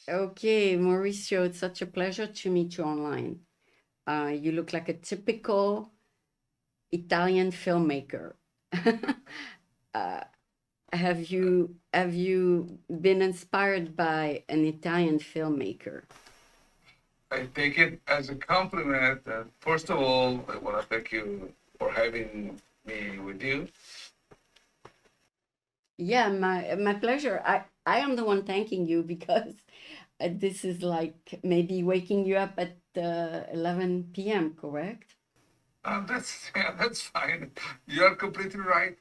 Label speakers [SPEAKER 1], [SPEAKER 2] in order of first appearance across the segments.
[SPEAKER 1] Okay, Mauricio, it's such a pleasure to meet you online. You look like a typical Italian filmmaker. uh, have you been inspired by an Italian filmmaker?
[SPEAKER 2] I take it as a compliment. First of all, I want to thank you for having me with you.
[SPEAKER 1] Yeah, my pleasure. I am the one thanking you because this is like maybe waking you up at 11 p.m., correct?
[SPEAKER 2] That's yeah, that's fine. You're completely right.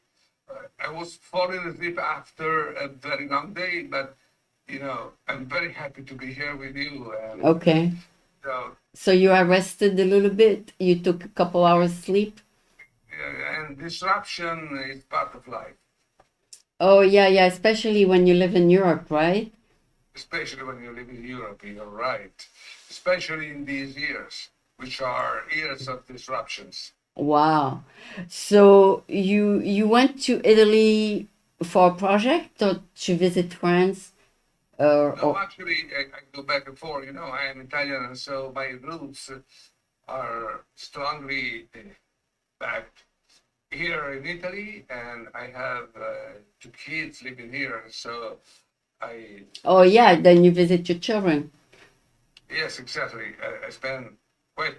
[SPEAKER 2] I was falling asleep after a very long day, but I'm very happy to be here with you. And
[SPEAKER 1] Okay.
[SPEAKER 2] so,
[SPEAKER 1] So you are rested a little bit. You took a couple hours sleep.
[SPEAKER 2] and disruption is part of life,
[SPEAKER 1] Oh yeah, yeah, especially when you live in Europe, right?
[SPEAKER 2] especially when you live in Europe. You're right, especially in these years, which are years of disruptions.
[SPEAKER 1] Wow. So you went to Italy for a project or to visit France
[SPEAKER 2] No,
[SPEAKER 1] or
[SPEAKER 2] actually, I go back and forth. I am Italian, and so my roots are strongly back here in Italy, and I have two kids living here. So I,
[SPEAKER 1] oh yeah, then you visit your children.
[SPEAKER 2] yes, exactly. I spend quite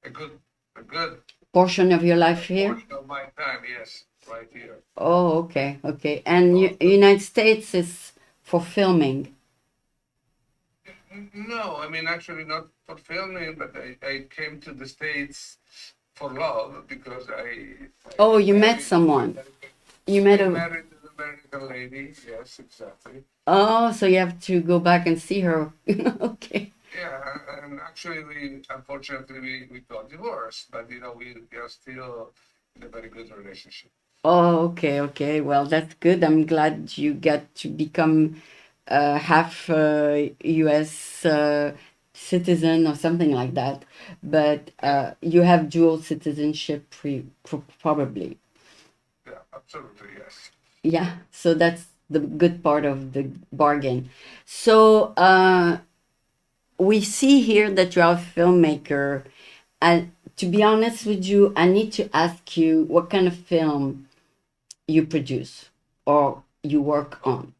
[SPEAKER 2] a good, a good
[SPEAKER 1] Portion of your life here?
[SPEAKER 2] portion of my time, yes, right here.
[SPEAKER 1] Oh, okay, okay. And
[SPEAKER 2] Also,
[SPEAKER 1] United States is for filming.
[SPEAKER 2] no, I mean actually not for filming, but I came to the States for love because
[SPEAKER 1] Oh,
[SPEAKER 2] I
[SPEAKER 1] you met
[SPEAKER 2] married an
[SPEAKER 1] someone.
[SPEAKER 2] American.
[SPEAKER 1] You met
[SPEAKER 2] I
[SPEAKER 1] a
[SPEAKER 2] married an American lady. Yes, exactly.
[SPEAKER 1] Oh, so you have to go back and see her. Okay.
[SPEAKER 2] Yeah, and actually, we unfortunately we got divorced, but we are still in a very good relationship.
[SPEAKER 1] Oh, okay, okay. Well, that's good. I'm glad you get to become half US citizen or something like that. But
[SPEAKER 2] Yeah,
[SPEAKER 1] you have dual citizenship probably.
[SPEAKER 2] yeah, absolutely, yes.
[SPEAKER 1] Yeah, so that's the good part of the bargain. So we see here that you are a filmmaker. And to be honest with you, I need to ask you what kind of film you produce or you work on.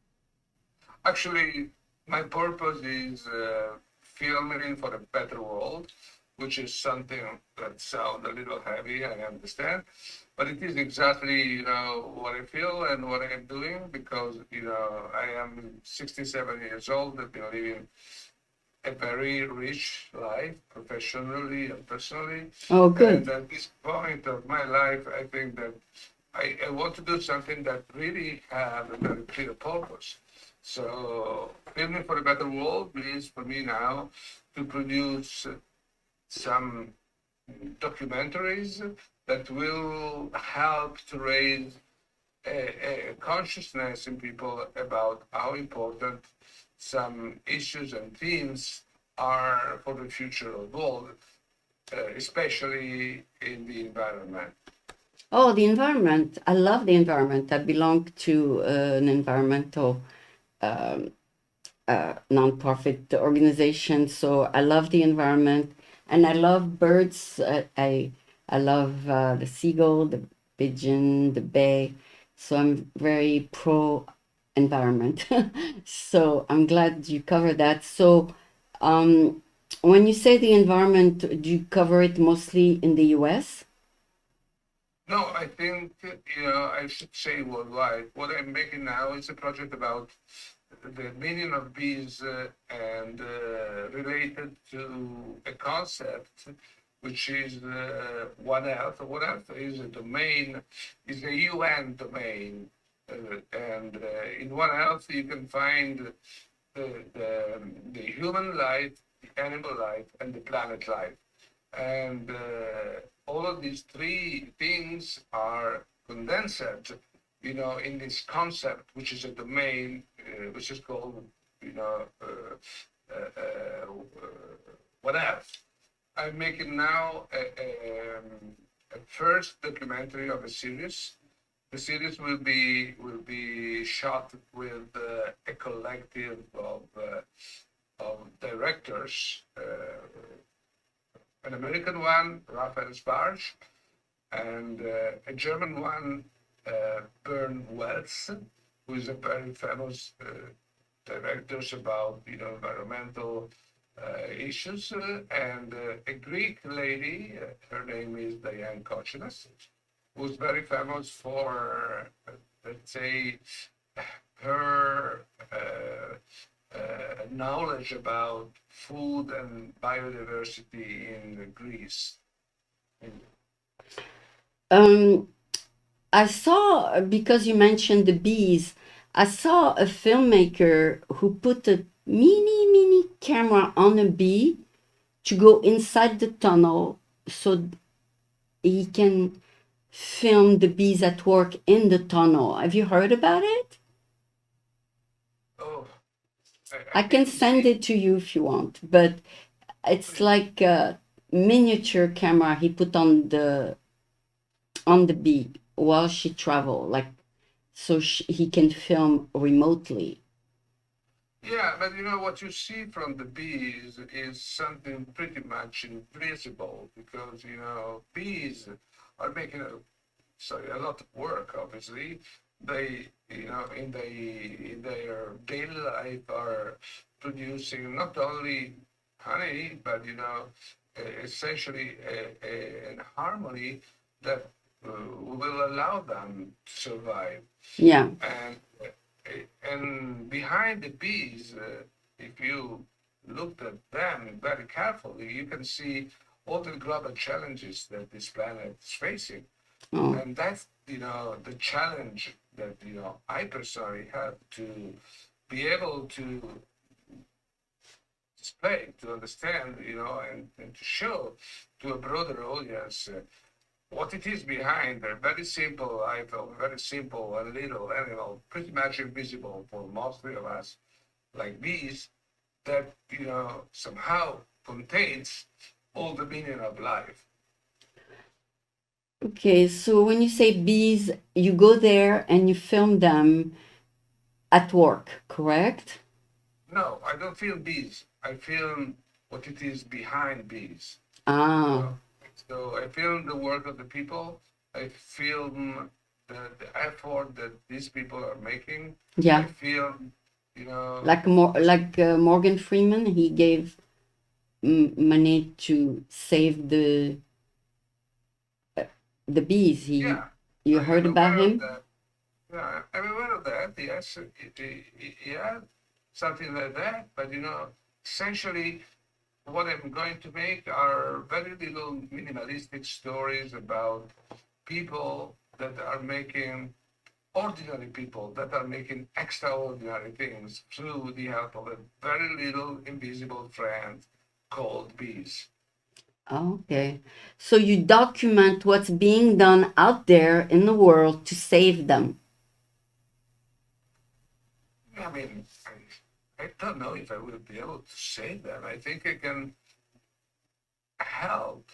[SPEAKER 2] Actually, my purpose is filming for a better world, which is something that sounds a little heavy, I understand, but it is exactly what I feel and what I am doing because I am 67 years old. I've been living a very rich life, professionally and personally.
[SPEAKER 1] Oh,
[SPEAKER 2] And
[SPEAKER 1] good.
[SPEAKER 2] at this point of my life, I think that I want to do something that really have a very clear purpose. So filming for a better world means for me now to produce some documentaries that will help to raise a consciousness in people about how important some issues and themes are for the future of the world, especially in the environment.
[SPEAKER 1] Oh, the environment. I love the environment. I belong to an environmental nonprofit organization, so I love the environment and I love birds. I love the seagull, the pigeon, the bay. So I'm very pro environment. So I'm glad you covered that. So um, when you say the environment, do you cover it mostly in the US?
[SPEAKER 2] No, I think I should say worldwide. What I'm making now is a project about the meaning of bees and related to a concept which is One Health. One Health is a domain, is a UN domain, and in One Health you can find the human life, the animal life, and the planet life. And all of these three things are condensed, in this concept, which is a domain, which is called, you know, uh, uh, uh, what else? I'm making now a first documentary of a series. The series will be shot with a collective of directors, an American one, Raphael Sparge, and a German one, Bernd Welz, who is a very famous directors about environmental issues, and a Greek lady, her name is Diane Kochinas, who's very famous for, let's say, her knowledge about food and biodiversity in Greece.
[SPEAKER 1] Um, I saw, because you mentioned the bees, I saw a filmmaker who put a mini camera on a bee to go inside the tunnel so he can film the bees at work in the tunnel. Have you heard about it?
[SPEAKER 2] Oh,
[SPEAKER 1] I
[SPEAKER 2] I
[SPEAKER 1] can
[SPEAKER 2] didn't
[SPEAKER 1] send
[SPEAKER 2] see.
[SPEAKER 1] it to you if you want, but it's like a miniature camera he put on the bee while she travel, like so he can film remotely.
[SPEAKER 2] Yeah, but what you see from the bees is something pretty much invisible because bees are making a lot of work. Obviously, they in their daily life are producing not only honey, but essentially an harmony that will allow them to survive.
[SPEAKER 1] Yeah.
[SPEAKER 2] And behind the bees, if you looked at them very carefully, you can see all the global challenges that this planet is facing.
[SPEAKER 1] Oh,
[SPEAKER 2] And that's, the challenge that, I personally have to be able to display, to understand, and to show to a broader audience what it is behind a very simple life, a very simple and little animal, pretty much invisible for most of us, like bees, that somehow contains all the meaning of life.
[SPEAKER 1] okay. So when you say bees, you go there and you film them at work, correct?
[SPEAKER 2] No, I don't feel bees. I feel what it is behind bees. You
[SPEAKER 1] Ah,
[SPEAKER 2] know, so I feel the work of the people. I feel the effort that these people are making. I
[SPEAKER 1] yeah.
[SPEAKER 2] feel, you know,
[SPEAKER 1] Like Morgan Freeman, he gave money to save the bees.
[SPEAKER 2] yeah,
[SPEAKER 1] You
[SPEAKER 2] I
[SPEAKER 1] heard
[SPEAKER 2] am
[SPEAKER 1] about
[SPEAKER 2] aware of
[SPEAKER 1] him?
[SPEAKER 2] that. Yeah, I'm aware of that. Yes, yeah, something like that. But essentially, what I'm going to make are very little minimalistic stories about people that are making ordinary people that are making extraordinary things through the help of a very little invisible friend called bees.
[SPEAKER 1] Okay. So you document what's being done out there in the world to save them.
[SPEAKER 2] I mean, I don't know if I will be able to say that. I think I can help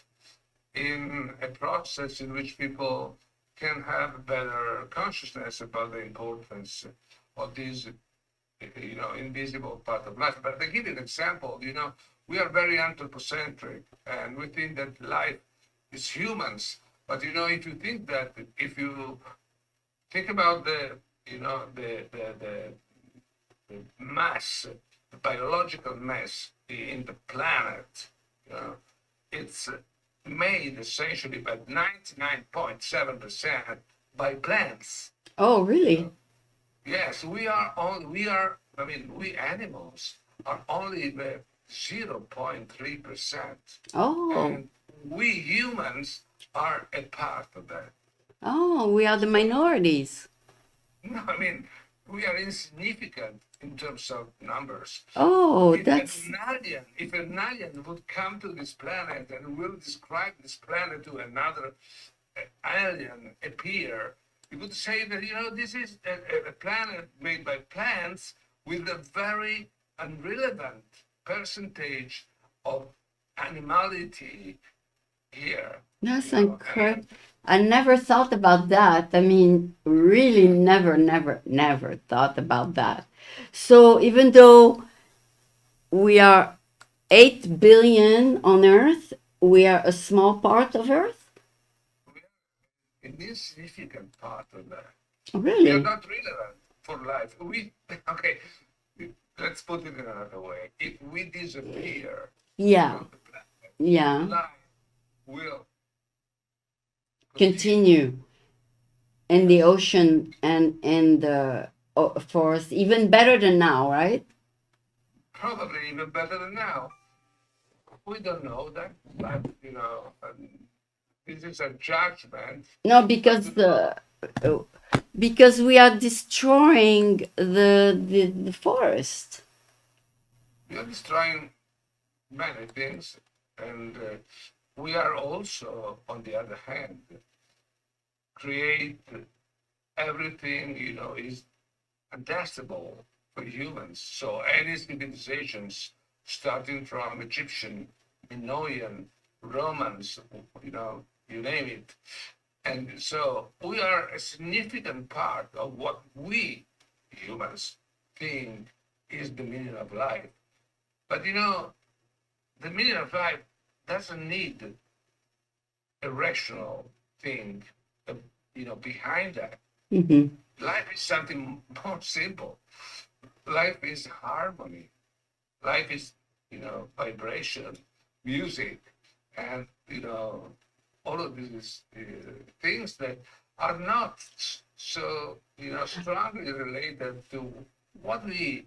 [SPEAKER 2] in a process in which people can have a better consciousness about the importance of these, invisible part of life. But to give you an example, we are very anthropocentric and we think that life is humans. But if you think that, if you think about the mass, the biological mass in the planet, you know, it's made essentially by 99.7% by plants.
[SPEAKER 1] Oh,
[SPEAKER 2] You know?
[SPEAKER 1] really?
[SPEAKER 2] Yes, I mean, we animals are only the 0.3%.
[SPEAKER 1] Oh,
[SPEAKER 2] And we humans are a part of that.
[SPEAKER 1] oh, we are the
[SPEAKER 2] So,
[SPEAKER 1] minorities.
[SPEAKER 2] no, I mean, we are insignificant in terms of numbers.
[SPEAKER 1] Oh,
[SPEAKER 2] If
[SPEAKER 1] that's
[SPEAKER 2] an alien would come to this planet and will describe this planet to another alien appear, you would say that this is a planet made by plants with a very irrelevant percentage of animality here,
[SPEAKER 1] That's
[SPEAKER 2] you know,
[SPEAKER 1] incredible.
[SPEAKER 2] and
[SPEAKER 1] I never thought about that. I mean, really never thought about that. So even though we are 8 billion on Earth, we are a small part of Earth?
[SPEAKER 2] we are an insignificant part of that. We are
[SPEAKER 1] Really?
[SPEAKER 2] not relevant for life. We okay. Let's put it in another way. If we disappear
[SPEAKER 1] Yeah,
[SPEAKER 2] from the planet,
[SPEAKER 1] yeah.
[SPEAKER 2] life will continue.
[SPEAKER 1] Continue in the
[SPEAKER 2] Yes,
[SPEAKER 1] ocean and in the forest, even better than now, right?
[SPEAKER 2] probably even better than now. We don't know that, but this is a judgment.
[SPEAKER 1] No,
[SPEAKER 2] But you know,
[SPEAKER 1] because we are destroying the forest.
[SPEAKER 2] we are destroying many things, and we are also, on the other hand, create everything is adaptable for humans. So any civilizations, starting from Egyptian, Minoan, Romans, you name it. And so we are a significant part of what we humans think is the meaning of life. But the meaning of life doesn't need a rational thing, uh, behind that.
[SPEAKER 1] Hmm.
[SPEAKER 2] Life is something more simple. Life is harmony. Life is, vibration, music, and all of these things that are not so strongly related to what we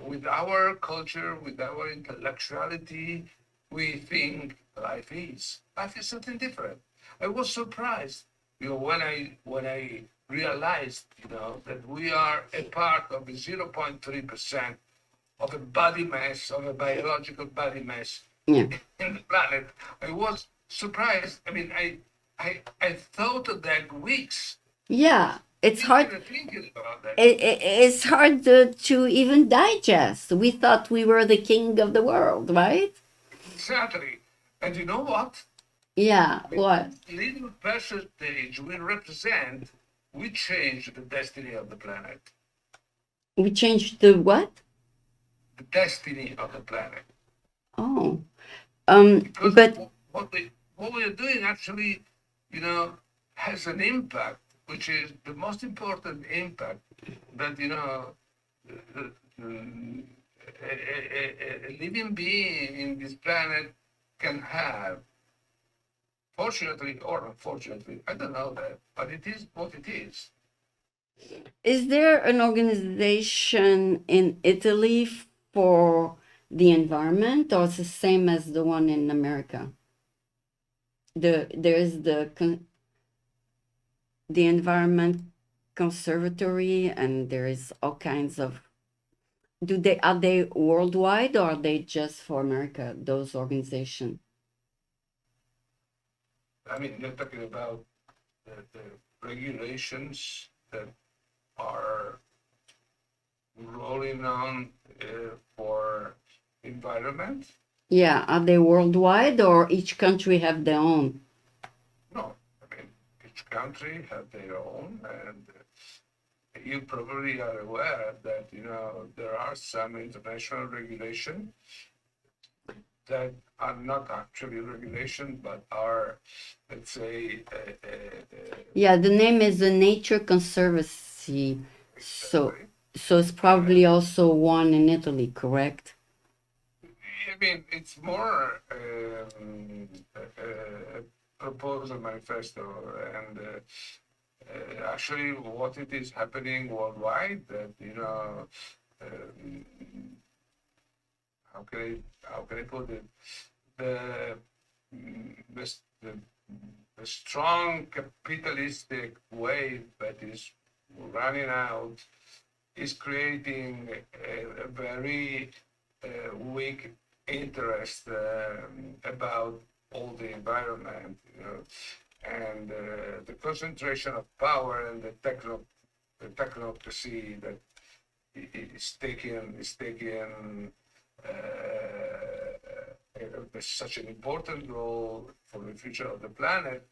[SPEAKER 2] with our culture, with our intellectuality, we think life is. Life is something different. I was surprised, when I realized, that we are a part of the 0.3% of a body mass, of a biological body mass
[SPEAKER 1] Yeah,
[SPEAKER 2] in the planet. I was surprised. I mean, I thought of that weeks,
[SPEAKER 1] yeah. It's hard.
[SPEAKER 2] thinking about that.
[SPEAKER 1] It's hard to even digest. We thought we were the king of the world, right?
[SPEAKER 2] Exactly. And you know what?
[SPEAKER 1] Yeah.
[SPEAKER 2] With
[SPEAKER 1] What?
[SPEAKER 2] little percentage we represent, we change the destiny of the planet.
[SPEAKER 1] We changed the what?
[SPEAKER 2] The destiny of the planet.
[SPEAKER 1] Oh.
[SPEAKER 2] Because
[SPEAKER 1] But
[SPEAKER 2] what we are doing actually, you know, has an impact, which is the most important impact that uh, a living being in this planet can have. Fortunately or unfortunately, I don't know that, but it is what it is.
[SPEAKER 1] is there an organization in Italy for the environment, or it's the same as the one in America? There's the environment conservatory, and there is all kinds of. Are they worldwide, or are they just for America? Those organizations.
[SPEAKER 2] I mean, you're talking about the regulations that are rolling on for environment.
[SPEAKER 1] Yeah, are they worldwide, or each country have their own?
[SPEAKER 2] No, I mean, each country have their own, and you probably are aware that there are some international regulation that are not actually regulation, but are, let's say,
[SPEAKER 1] Yeah, the name is the Nature Conservancy. So,
[SPEAKER 2] exactly.
[SPEAKER 1] so it's probably
[SPEAKER 2] And
[SPEAKER 1] also one in Italy, correct?
[SPEAKER 2] I mean, it's more a proposal manifesto, and actually, what it is happening worldwide, that um, how can I put it? The the the strong capitalistic wave that is running out is creating a very weak interest about all the environment, and the concentration of power and the technocracy that is taking uh, such an important role for the future of the planet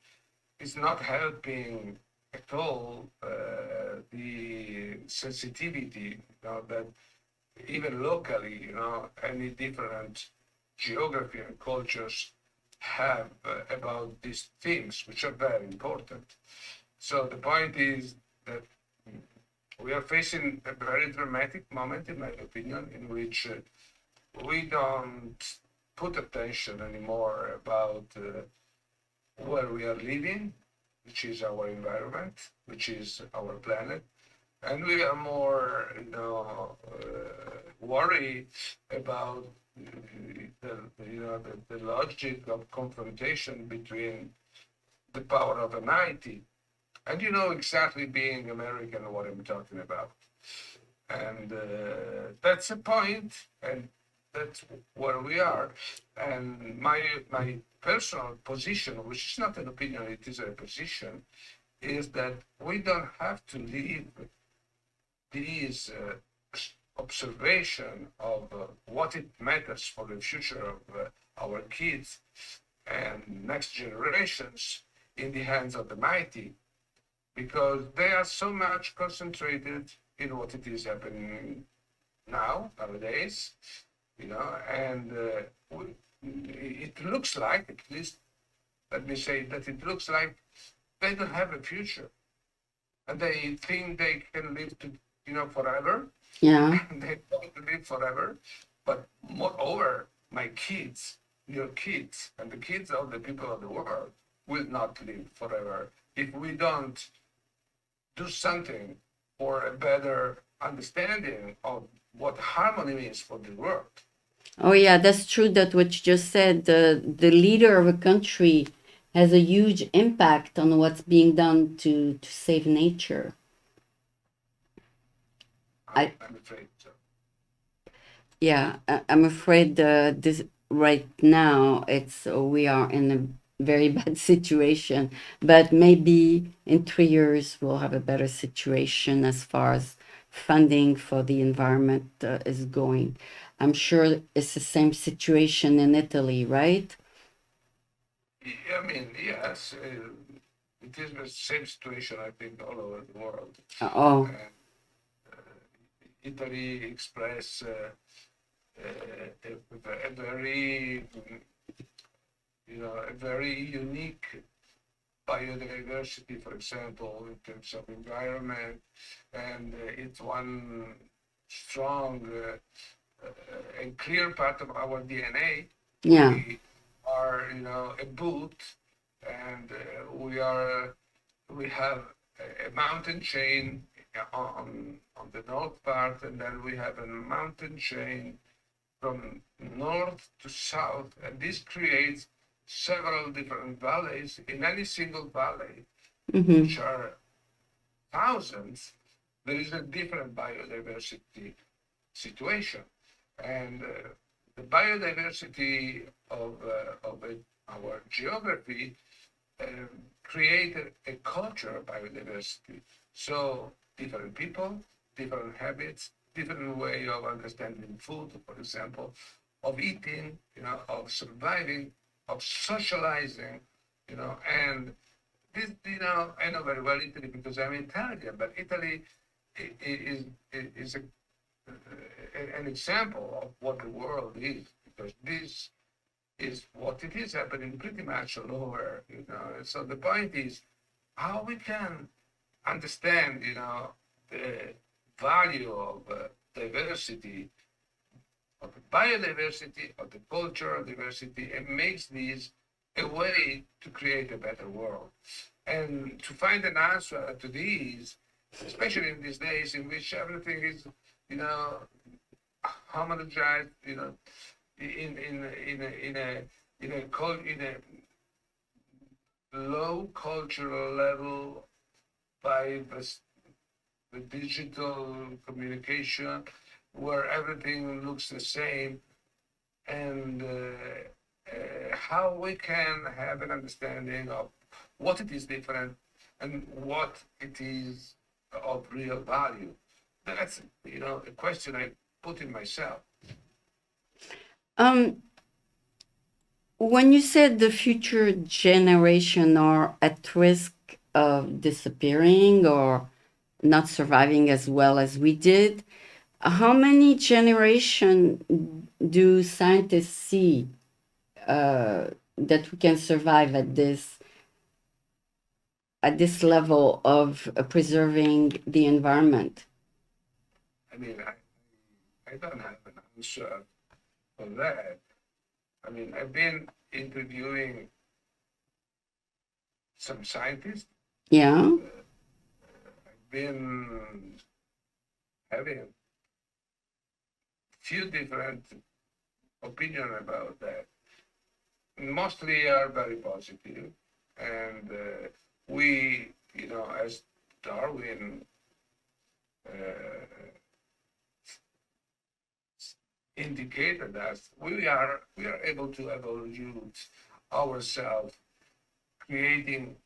[SPEAKER 2] is not helping at all the sensitivity, that even locally, any different geography and cultures have about these things, which are very important. So the point is that we are facing a very dramatic moment, in my opinion, in which we don't put attention anymore about where we are living, which is our environment, which is our planet, and we are more, worried about the logic of confrontation between the power of an IT. And you know exactly, being American, what I'm talking about. And that's a point, and that's where we are. And my personal position, which is not an opinion, it is a position, is that we don't have to leave these observation of what it matters for the future of our kids and next generations in the hands of the mighty, because they are so much concentrated in what it is happening nowadays, and it looks like, at least let me say that it looks like they don't have a future, and they think they can live to, forever.
[SPEAKER 1] Yeah.
[SPEAKER 2] They don't live forever, but moreover, my kids, your kids, and the kids of the people of the world will not live forever if we don't do something for a better understanding of what harmony means for the world.
[SPEAKER 1] Oh, yeah, that's true. That what you just said. The leader of a country has a huge impact on what's being done to save nature. I
[SPEAKER 2] I'm afraid so.
[SPEAKER 1] Yeah, I'm afraid this right now it's we are in a very bad situation, but maybe in 3 years we'll have a better situation as far as funding for the environment is going. I'm sure it's the same situation in Italy, right?
[SPEAKER 2] I mean, yes, it is the same situation, I think, all over the world.
[SPEAKER 1] Oh,
[SPEAKER 2] And Italy express a very, a very unique biodiversity, for example, in terms of environment, and it's one strong and clear part of our DNA.
[SPEAKER 1] yeah.
[SPEAKER 2] We are, a boot, and we have a mountain chain on the north part, and then we have a mountain chain from north to south, and this creates several different valleys. In any single valley,
[SPEAKER 1] Mm-hmm.
[SPEAKER 2] which are thousands, there is a different biodiversity situation. And the biodiversity of our geography um, created a culture of biodiversity. So different people, different habits, different way of understanding food, for example, of eating, of surviving, of socializing, and this, I know very well Italy because I'm Italian, but Italy is an example of what the world is, because this is what it is happening pretty much all over. So the point is how we can understand, the value of diversity, of the biodiversity, of the cultural diversity, and makes this a way to create a better world. And to find an answer to these, especially in these days in which everything is, you know, homogenized, in a in a low cultural level by the digital communication, where everything looks the same, and how we can have an understanding of what it is different and what it is of real value. That's, a question I put in myself.
[SPEAKER 1] Um, When you said the future generation are at risk of disappearing or not surviving as well as we did, how many generation do scientists see that we can survive at this level of preserving the environment?
[SPEAKER 2] I mean, I don't have an answer for that. I mean, I've been interviewing some scientists.
[SPEAKER 1] Yeah,
[SPEAKER 2] I've been having few different opinion about that. Mostly are very positive, and we, as Darwin uh, indicated us, we are able to evolve ourselves, creating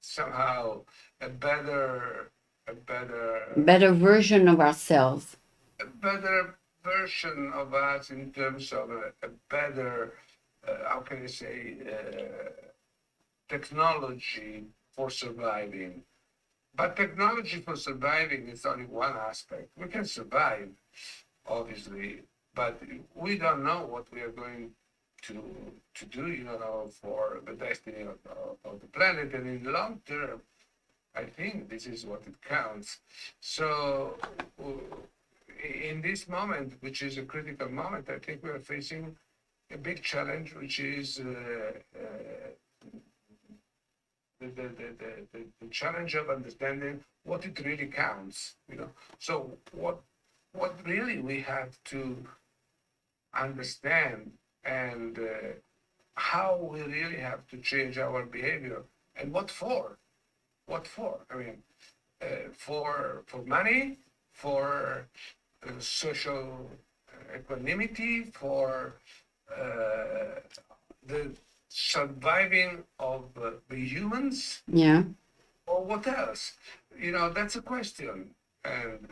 [SPEAKER 2] somehow a better a better
[SPEAKER 1] better version of ourselves.
[SPEAKER 2] a better version of us in terms of a better, how can I say, technology for surviving. But technology for surviving is only one aspect. We can survive, obviously, but we don't know what we are going to to do, for the destiny of the planet. And in the long term, I think this is what it counts. So in this moment, which is a critical moment, I think we are facing a big challenge, which is the challenge of understanding what it really counts. So what really we have to understand, and how we really have to change our behavior, and what for. What for? I mean, for money, for social equanimity, for the surviving of the humans,
[SPEAKER 1] Yeah.
[SPEAKER 2] or what else? That's a question, and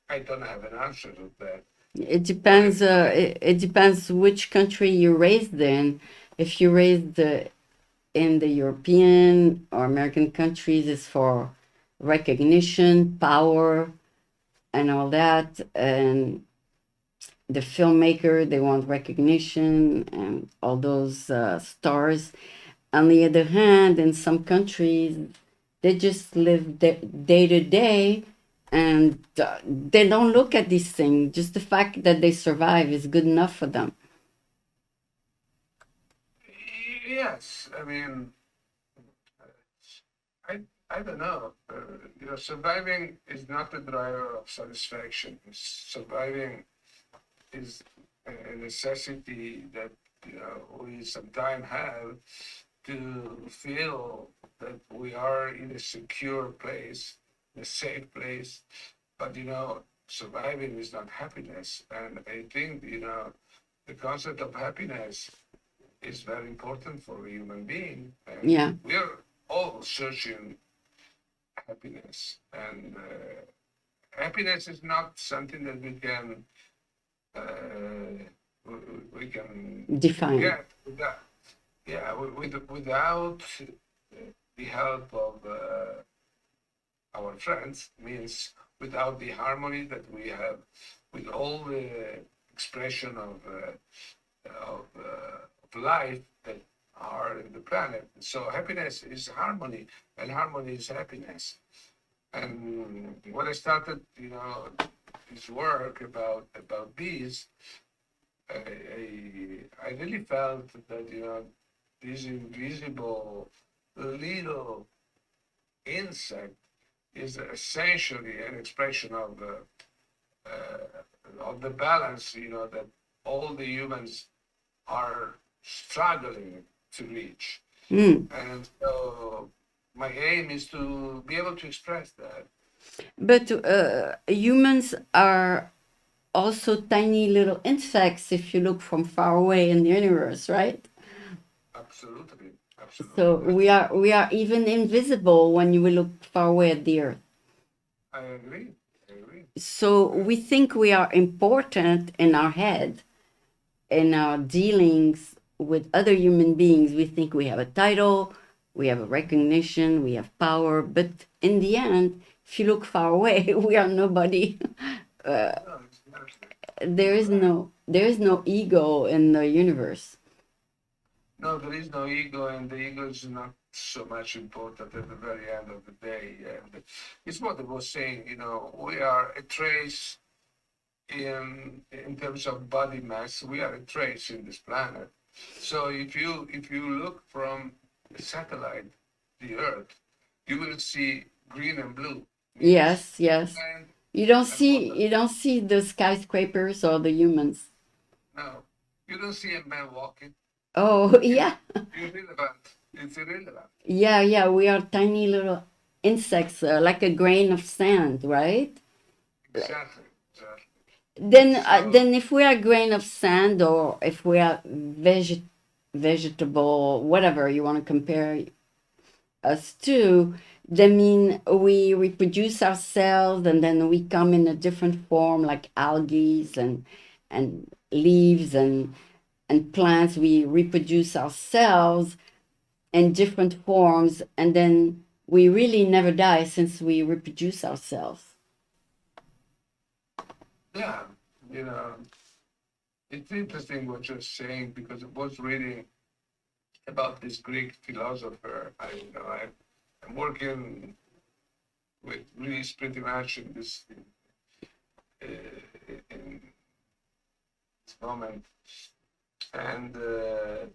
[SPEAKER 2] I don't have an answer to that.
[SPEAKER 1] It
[SPEAKER 2] What is
[SPEAKER 1] depends. It depends which country you're raised in. If you're raised in the European or American countries, it's for recognition, power, and all that. And the filmmaker, they want recognition and all those stars. On the other hand, in some countries, they just live day to day and they don't look at these things. Just the fact that they survive is good enough for them.
[SPEAKER 2] Yes, I mean, I I don't know. Surviving is not the driver of satisfaction. Surviving is a necessity that we sometimes have to feel that we are in a secure place, a safe place. But surviving is not happiness, and I think the concept of happiness is very important for a human being, and
[SPEAKER 1] Yeah.
[SPEAKER 2] we are all searching happiness, and happiness is not something that uh, we can
[SPEAKER 1] Define.
[SPEAKER 2] get without, yeah, without the help of our friends, means without the harmony that we have with all the expression of life that are in the planet. So happiness is harmony, and harmony is happiness. And when I started, this work about bees, I really felt that this invisible little insect is essentially an expression of the balance that all the humans are struggling to reach.
[SPEAKER 1] Mm.
[SPEAKER 2] And so my aim is to be able to express that.
[SPEAKER 1] But humans are also tiny little insects if you look from far away in the universe, right?
[SPEAKER 2] Absolutely,
[SPEAKER 1] So
[SPEAKER 2] absolutely.
[SPEAKER 1] we are even invisible when you look far away at the earth.
[SPEAKER 2] I agree. I agree.
[SPEAKER 1] So
[SPEAKER 2] Uh,
[SPEAKER 1] we think we are important in our head, in our dealings. with other human beings, we think we have a title, we have a recognition, we have power, but in the end, if you look far away, we are nobody.
[SPEAKER 2] No, exactly.
[SPEAKER 1] There
[SPEAKER 2] You're
[SPEAKER 1] is
[SPEAKER 2] right.
[SPEAKER 1] no ego in the universe.
[SPEAKER 2] No, there is no ego, and the ego is not so much important at the very end of the day. And it's what I was saying. We are a trace in terms of body mass. We are a trace in this planet. So if you look from a satellite, the Earth, you will see green and blue means
[SPEAKER 1] Yes, yes.
[SPEAKER 2] land and water.
[SPEAKER 1] You don't see the skyscrapers or the humans.
[SPEAKER 2] No, you don't see a man walking.
[SPEAKER 1] Oh,
[SPEAKER 2] You know,
[SPEAKER 1] yeah.
[SPEAKER 2] irrelevant. It's irrelevant.
[SPEAKER 1] Yeah, yeah, we are tiny little insects, like a grain of sand, right?
[SPEAKER 2] Exactly. Exactly. So
[SPEAKER 1] Then if we are a grain of sand, or if we are vegetable, whatever you want to compare us to, that mean we reproduce ourselves, and then we come in a different form, like algae and leaves and plants. We reproduce ourselves in different forms, and then we really never die since we reproduce ourselves.
[SPEAKER 2] yeah, you know, it's interesting what you're saying because I was reading about this Greek philosopher. I'm working with Greece pretty much in this moment, and the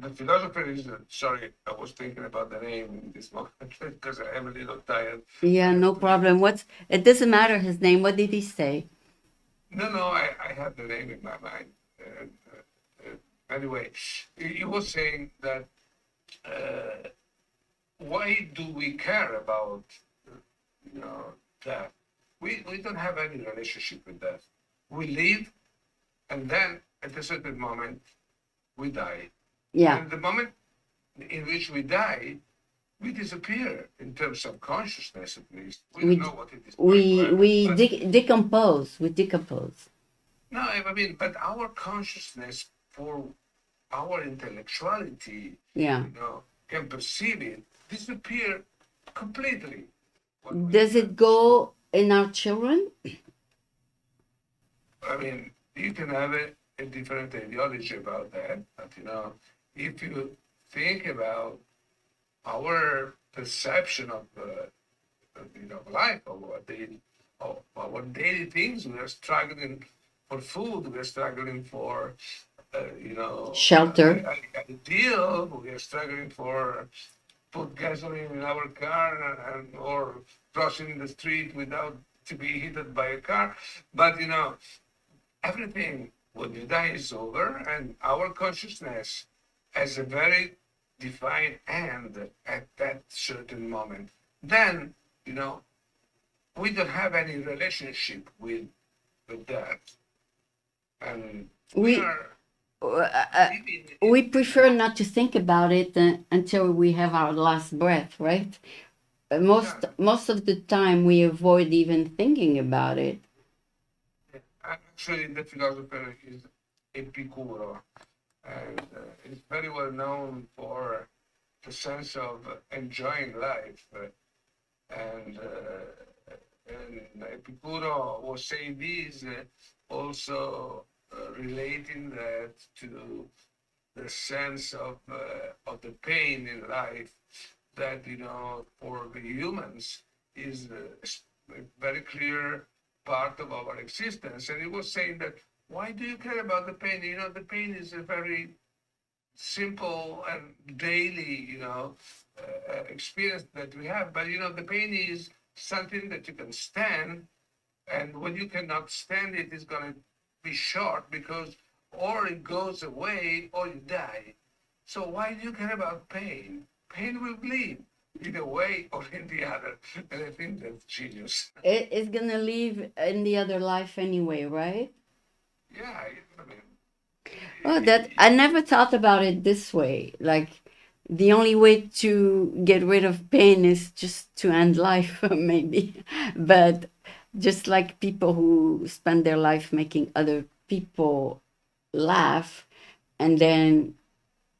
[SPEAKER 2] philosopher is sorry, I was thinking about the name in this moment because I am a little tired. I
[SPEAKER 1] Yeah,
[SPEAKER 2] have
[SPEAKER 1] no
[SPEAKER 2] to leave.
[SPEAKER 1] problem. It doesn't matter his name. What did he say?
[SPEAKER 2] No, no, I have the name in my mind. Anyway, he was saying that uh, why do we care about death? We don't have any relationship with death. We live, and then at a certain moment we die.
[SPEAKER 1] Yeah,
[SPEAKER 2] And the moment in which we die, we disappear in terms of consciousness. At least we don't know what it is going to happen. But
[SPEAKER 1] decompose. We decompose.
[SPEAKER 2] no, I mean, but our consciousness for our intellectuality,
[SPEAKER 1] Yeah.
[SPEAKER 2] can perceive it disappear completely when we
[SPEAKER 1] Does it
[SPEAKER 2] stop.
[SPEAKER 1] go in our children?
[SPEAKER 2] I mean, you can have a different ideology about that, but if you think about our perception of life, of our daily things, we are struggling for food, we are struggling for
[SPEAKER 1] Shelter.
[SPEAKER 2] a deal, we are struggling for put gasoline in our car or crossing the street without to be hit by a car. But everything when you die is over, and our consciousness has a very defined end at that certain moment. Then you know we don't have any relationship with that, and we
[SPEAKER 1] We
[SPEAKER 2] are
[SPEAKER 1] uh,
[SPEAKER 2] living
[SPEAKER 1] we
[SPEAKER 2] in
[SPEAKER 1] prefer not to think about it until we have our last breath, right?
[SPEAKER 2] exactly.
[SPEAKER 1] Most of the time, we avoid even thinking about it.
[SPEAKER 2] Actually, the philosopher is Epicuro, and is very well known for the sense of enjoying life. And Epicuro was saying this, also relating that to the sense of the pain in life that for the humans is a very clear part of our existence. And he was saying that why do you care about the pain? The pain is a very simple and daily, experience that we have. But the pain is something that you can stand, and when you cannot stand it, it's going to be short because or it goes away or you die. So why do you care about pain? Pain will bleed either way or in the other. And I think that's genius.
[SPEAKER 1] It's gonna live in the other life anyway, right?
[SPEAKER 2] Yeah, I mean,
[SPEAKER 1] Oh, that I never thought about it this way. Like the only way to get rid of pain is just to end life, maybe. But just like people who spend their life making other people laugh, and then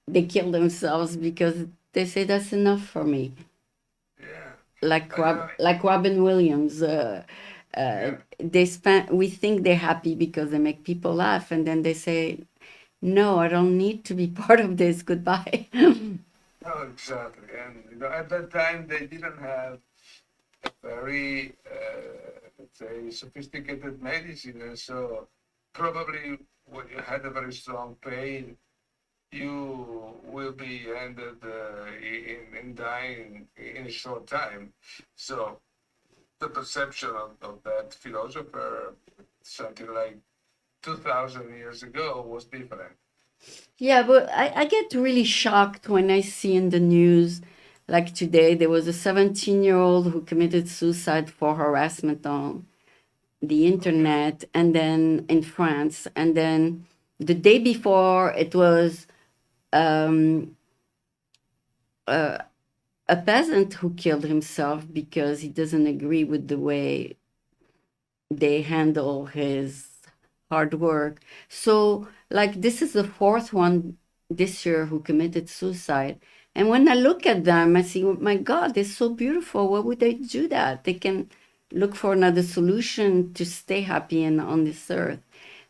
[SPEAKER 1] they kill themselves because they say that's enough for me.
[SPEAKER 2] Yeah.
[SPEAKER 1] Like
[SPEAKER 2] You know,
[SPEAKER 1] like Robin Williams.
[SPEAKER 2] yeah.
[SPEAKER 1] They spend. We think they're happy because they make people laugh, and then they say, "No, I don't need to be part of this. Goodbye."
[SPEAKER 2] Oh, exactly. And at that time they didn't have very, let's say, sophisticated medicine, and so probably when you had a very strong pain, you will be ended in dying in a short time. So the perception of that philosopher, something like 2,000 years ago, was different.
[SPEAKER 1] Yeah, but I get really shocked when I see in the news, like today, there was a 17-year-old who committed suicide for harassment on the
[SPEAKER 2] Okay.
[SPEAKER 1] internet, and then in France, and then the day before, it was um, a peasant who killed himself because he doesn't agree with the way they handle his hard work. So, like, this is the fourth one this year who committed suicide. And when I look at them, I see, oh my God, they're so beautiful. Why would they do that? They can look for another solution to stay happy and on this earth.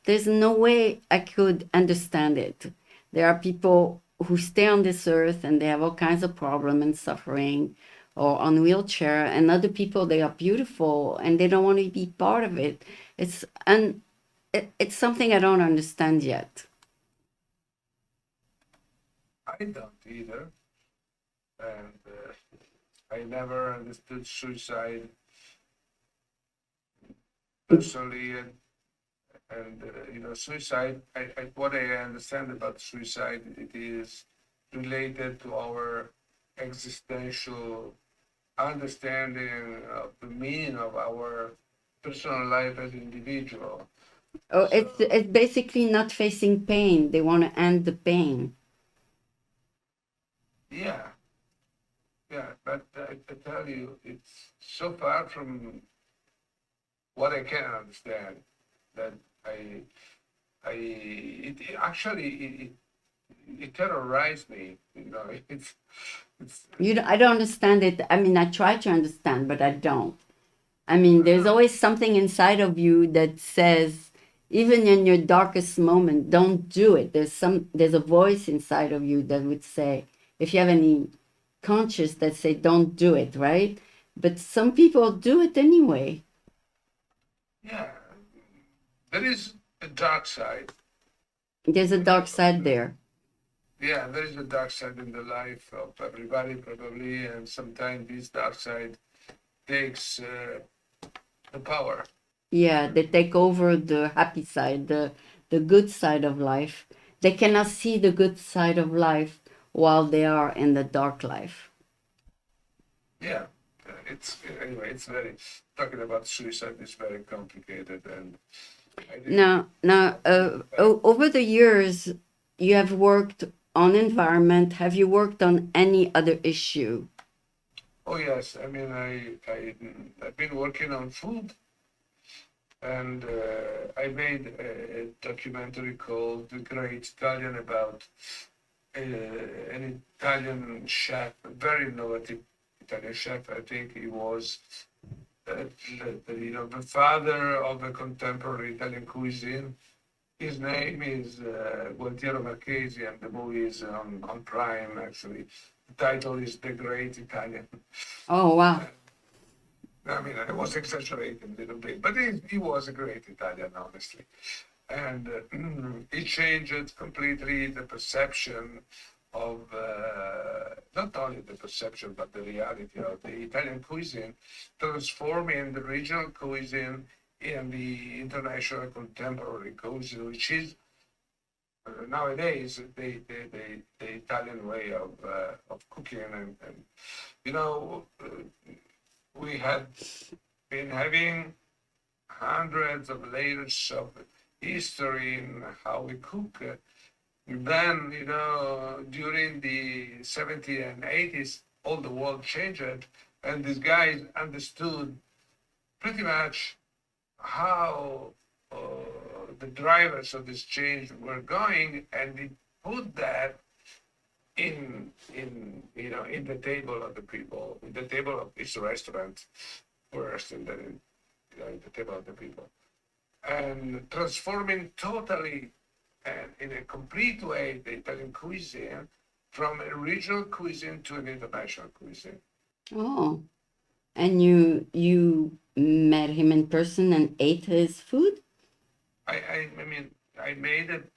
[SPEAKER 1] There's no way I could understand it. There are people who stay on this earth and they have all kinds of problem and suffering or on wheelchair, and other people, they are beautiful and they don't want to be part of it. It's and it's something I don't understand yet.
[SPEAKER 2] I don't either. And I never understood suicide personally. And suicide, what I understand about suicide, it is related to our existential understanding of the meaning of our personal life as individual.
[SPEAKER 1] Oh,
[SPEAKER 2] So
[SPEAKER 1] it's basically not facing pain. They want to end the pain.
[SPEAKER 2] yeah, yeah, but I tell you, it's so far from what I can understand that I, it terrorized me. It's
[SPEAKER 1] I don't understand it. I mean, I try to understand, but I don't. I mean, there's
[SPEAKER 2] no,
[SPEAKER 1] always something inside of you that says, even in your darkest moment, don't do it. There's a voice inside of you that would say, if you have any conscious that say, don't do it, right? But some people do it anyway.
[SPEAKER 2] yeah, there is a dark side.
[SPEAKER 1] There's a dark side there.
[SPEAKER 2] Yeah, there is a dark side in the life of everybody probably, and sometimes this dark side takes the power.
[SPEAKER 1] Yeah, they take over the happy side, the good side of life. They cannot see the good side of life while they are in the dark life.
[SPEAKER 2] Yeah, it's anyway. It's very talking about suicide is very complicated, and I didn't.
[SPEAKER 1] Over the years, you have worked on environment. Have you worked on any other issue?
[SPEAKER 2] Oh yes, I mean I've been working on food, and I made a documentary called The Great Italian about an Italian chef, a very innovative Italian chef. I think he was the father of a contemporary Italian cuisine. His name is Gualtiero Marchesi, and the movie is on Prime, actually. The title is The Great Italian.
[SPEAKER 1] Oh, wow.
[SPEAKER 2] I mean, I was exaggerating a little bit, but he was a great Italian, honestly. And he changed completely the perception of not only the perception, but the reality of the Italian cuisine, transforming the regional cuisine in the international contemporary cuisine, which is nowadays the Italian way of cooking. And you know, we had been having hundreds of layers of history in how we cook. Then, during the 70s and 80s, all the world changed, and these guys understood pretty much how the drivers of this change were going, and it put that in the table of the people, in the table of this restaurant first, and then in the table of the people, and transforming totally and in a complete way the Italian cuisine from a regional cuisine to an international cuisine.
[SPEAKER 1] Oh, and you met him in person and ate his food?
[SPEAKER 2] I mean, I made it.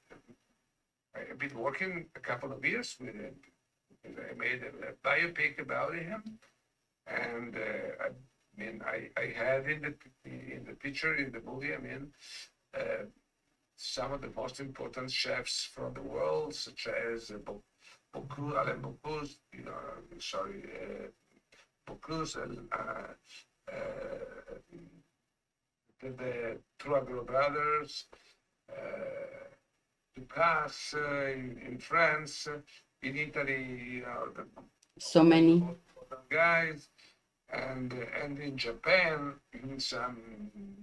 [SPEAKER 2] I've been working a couple of years with him. I made a biopic about him, and I had in the picture in the movie. Uh, some of the most important chefs from the world, such as Alain Bocuse, sorry, Bocuse, the Trois brothers, Ducasse in France, in Italy, the,
[SPEAKER 1] So
[SPEAKER 2] all the
[SPEAKER 1] many.
[SPEAKER 2] most important guys, and in Japan, some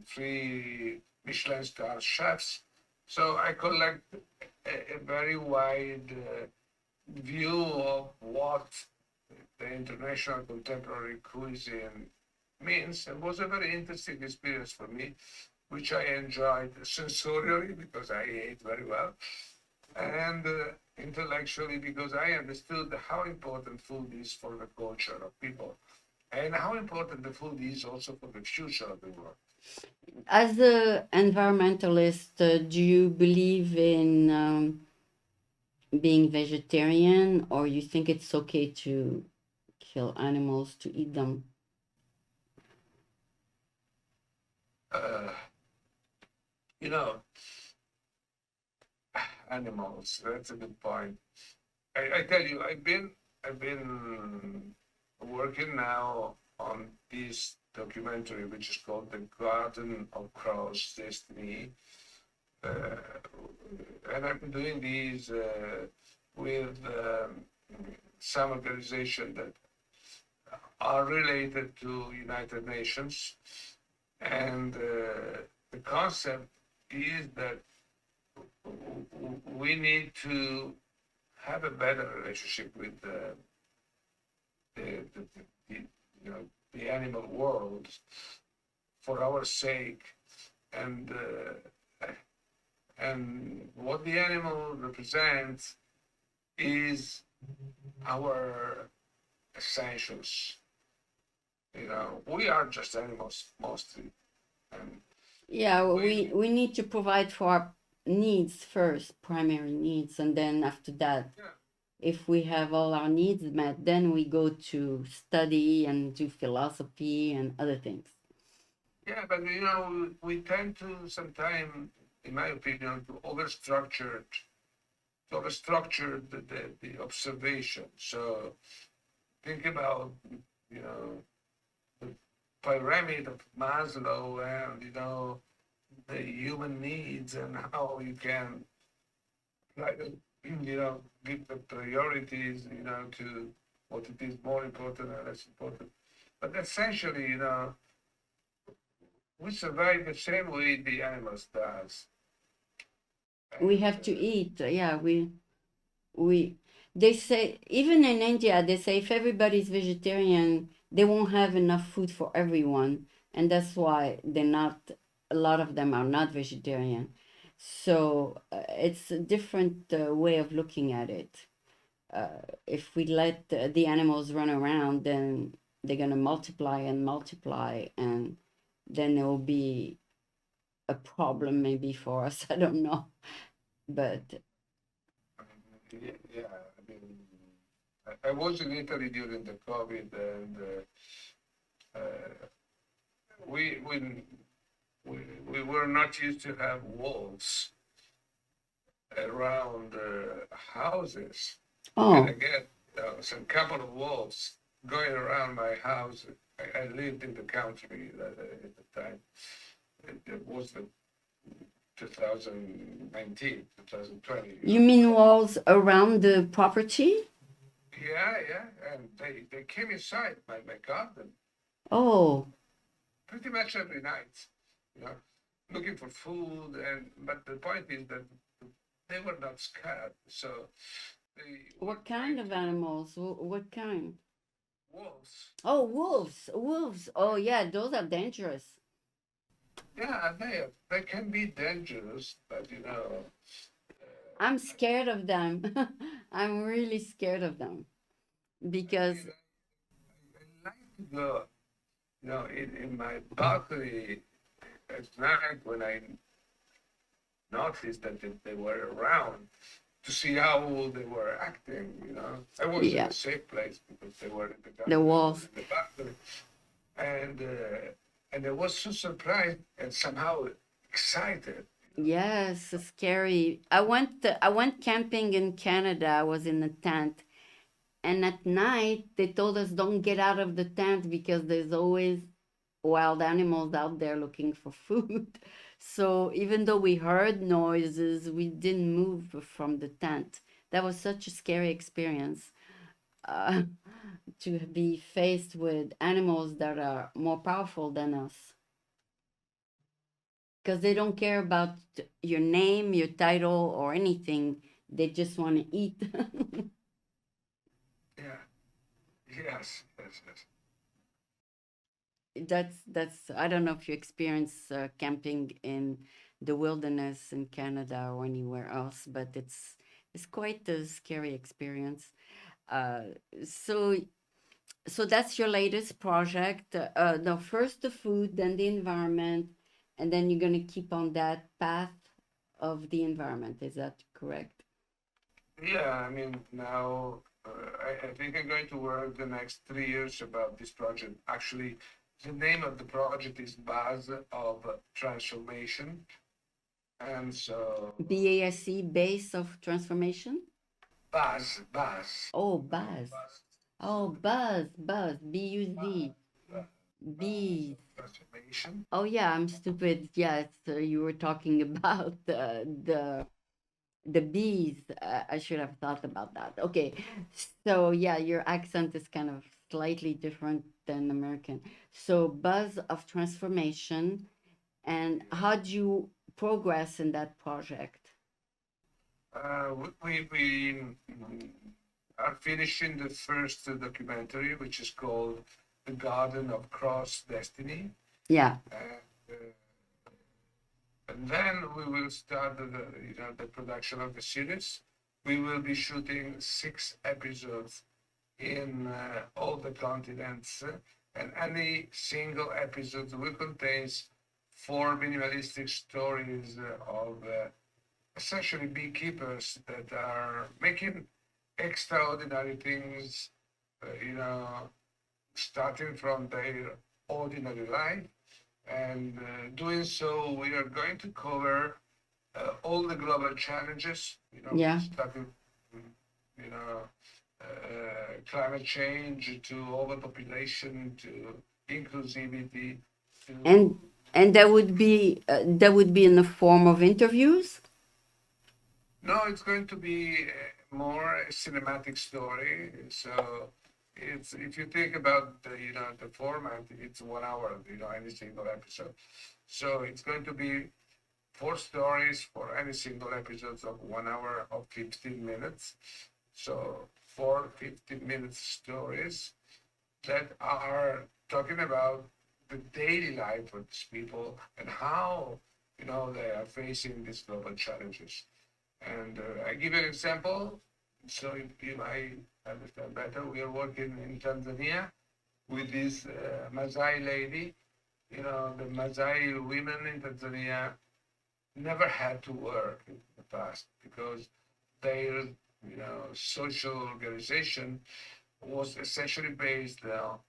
[SPEAKER 2] 3 Michelin star chefs. So I collect a very wide view of what the international contemporary cuisine means, and was a very interesting experience for me, which I enjoyed sensorially because I ate very well, and intellectually because I understood how important food is for the culture of people, and how important the food is also for the future of the world.
[SPEAKER 1] As an environmentalist, do you believe in being vegetarian, or you think it's okay to kill animals to eat them?
[SPEAKER 2] Uh, you know, animals. That's a good point. I tell you, I've been working now on this documentary, which is called "The Garden of Crow's Destiny," uh, and I've been doing these with some organizations that are related to United Nations, and the concept is that we need to have a better relationship with the the animal world for our sake, and what the animal represents is our essentials. We are just animals mostly, and
[SPEAKER 1] Yeah,
[SPEAKER 2] we
[SPEAKER 1] we need to provide for our needs first, primary needs, and then after that,
[SPEAKER 2] yeah
[SPEAKER 1] if we have all our needs met, then we go to study and do philosophy and other things.
[SPEAKER 2] yeah, but we tend to sometimes, in my opinion, to overstructure the observation. So think about you know the pyramid of Maslow, and the human needs, and how you can, like, give the priorities to what it is more important and less important. But essentially, we survive the same way the animals does,
[SPEAKER 1] We
[SPEAKER 2] and
[SPEAKER 1] have to eat. Yeah, we they say even in India they say if everybody's vegetarian, they won't have enough food for everyone, and that's why they're not. A lot of them are not vegetarian. So it's a different way of looking at it. If we let the animals run around, then they're gonna multiply and multiply, and then there will be a problem maybe for us. I don't know, but
[SPEAKER 2] yeah, I mean, I was in Italy during the COVID, and uh, we, we we were not used to have wolves around houses, and I
[SPEAKER 1] oh,
[SPEAKER 2] get some couple of wolves going around my house. I lived in the country at the time. It was the 2019, 2020.
[SPEAKER 1] you mean walls around the property?
[SPEAKER 2] Yeah, and they came inside my garden
[SPEAKER 1] Oh,
[SPEAKER 2] pretty much every night, you know. looking for food, and but the point is that they were not scared, so they were
[SPEAKER 1] What kind
[SPEAKER 2] trying
[SPEAKER 1] of
[SPEAKER 2] to
[SPEAKER 1] animals? What kind?
[SPEAKER 2] wolves.
[SPEAKER 1] Oh, wolves. Wolves. Oh, yeah, those are dangerous.
[SPEAKER 2] Yeah, they can be dangerous, but
[SPEAKER 1] I'm scared of them. I'm really scared of them
[SPEAKER 2] I
[SPEAKER 1] because,
[SPEAKER 2] mean, I like to go, in my balcony at night when I noticed that they were around to see how they were acting. I was in
[SPEAKER 1] yeah,
[SPEAKER 2] a safe place because they were in the
[SPEAKER 1] the
[SPEAKER 2] garden, I was
[SPEAKER 1] wolves.
[SPEAKER 2] in the balcony, and I was so surprised and somehow excited.
[SPEAKER 1] Yes, scary. I went camping in Canada. I was in a tent, and at night they told us don't get out of the tent because there's always wild animals out there looking for food. So even though we heard noises, we didn't move from the tent. That was such a scary experience, uh, to be faced with animals that are more powerful than us, because they don't care about your name, your title, or anything. They just want to eat.
[SPEAKER 2] Yeah. Yes. Yes. Yes.
[SPEAKER 1] That's I don't know if you experience camping in the wilderness in Canada or anywhere else, but it's quite a scary experience. Uh, so so that's your latest project. No, first the food, then the environment, and then you're gonna keep on that path of the environment. Is that correct?
[SPEAKER 2] Yeah. I mean, now I think I'm going to work the next 3 years about this project. Actually, the name of the project is Buzz of Transformation, and so
[SPEAKER 1] BASC, base of transformation.
[SPEAKER 2] Buzz,
[SPEAKER 1] Oh, buzz.
[SPEAKER 2] Buzz.
[SPEAKER 1] Oh, buzz, B-U-Z.
[SPEAKER 2] Buzz
[SPEAKER 1] Bees.
[SPEAKER 2] of Transformation.
[SPEAKER 1] Oh yeah, I'm stupid. Yes, you were talking about the bees. I should have thought about that. Okay, so yeah, your accent is kind of slightly different than American. So buzz of transformation, and how do you progress in that project?
[SPEAKER 2] We are finishing the first documentary, which is called "The Garden of Cross Destiny,"
[SPEAKER 1] Yeah,
[SPEAKER 2] uh, and then we will start the production of the series. We will be shooting 6 episodes in all the continents, and any single episode will contain four minimalistic stories of essentially beekeepers that are making extraordinary things, you know, starting from their ordinary life. And doing so, we are going to cover all the global challenges,
[SPEAKER 1] yeah,
[SPEAKER 2] starting, you know, climate change to overpopulation to inclusivity to
[SPEAKER 1] and that would be in the form of interviews.
[SPEAKER 2] no, it's going to be more a cinematic story. So it's if you think about the format, it's 1 hour, any single episode. So it's going to be four stories for any single episodes of 1 hour of 15 minutes. So four 15-minute stories that are talking about the daily life of these people and how they are facing these global challenges. And I give you an example so you might understand better. We are working in Tanzania with this Masai lady. The Masai women in Tanzania never had to work in the past because their social organization was essentially based